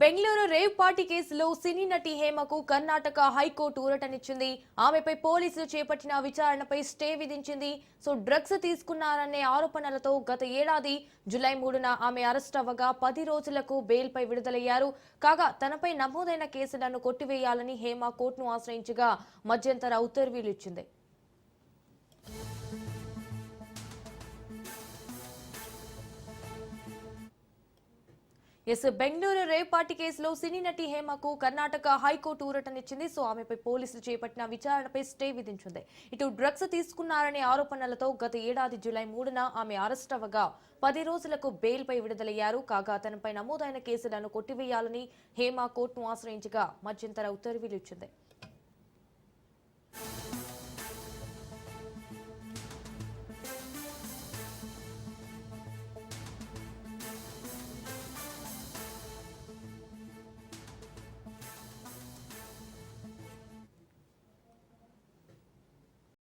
Bengaluru rave party కేసులో సినీ నటి హేమకు Karnataka high court ఊరటనిచ్చింది. ఆమెపై పోలీసులు చేపట్టిన విచారణపై స్టే విధించింది. డ్రగ్స్ తీసుకున్నారనే ఆరోపణలతో గత ఏడాది జూలై 3న ఆమె అరెస్ట్ అవ్వగా 10 రోజులకు బెయిల్పై విడుదలయ్యారు. కాగా తనపై నమోదైన కేసులను కొట్టివేయాలని హేమ కోర్టును ఆశ్రయించగా మధ్యంతర ఉత్తర్వులు ఇచ్చింది. బెంగళూరు రేవ్ పార్టీ కేసులో సినీ నటి హేమకు కర్ణాటక హైకోర్టు ఊరటనిచ్చింది. ఆమెపై పోలీసులు చేపట్టిన విచారణపై స్టే విధించింది. ఇటు డ్రగ్స్ తీసుకున్నారనే ఆరోపణలతో గత ఏడాది జూలై 3న ఆమె అరెస్ట్ అవ్వగా 10 రోజులకు బెయిల్పై విడుదలయ్యారు. కాగా తనపై నమోదైన కేసులను కొట్టివేయాలని హేమ కోర్టును ఆశ్రయించగా మధ్యంతర ఉత్తర్వులు ఇచ్చింది.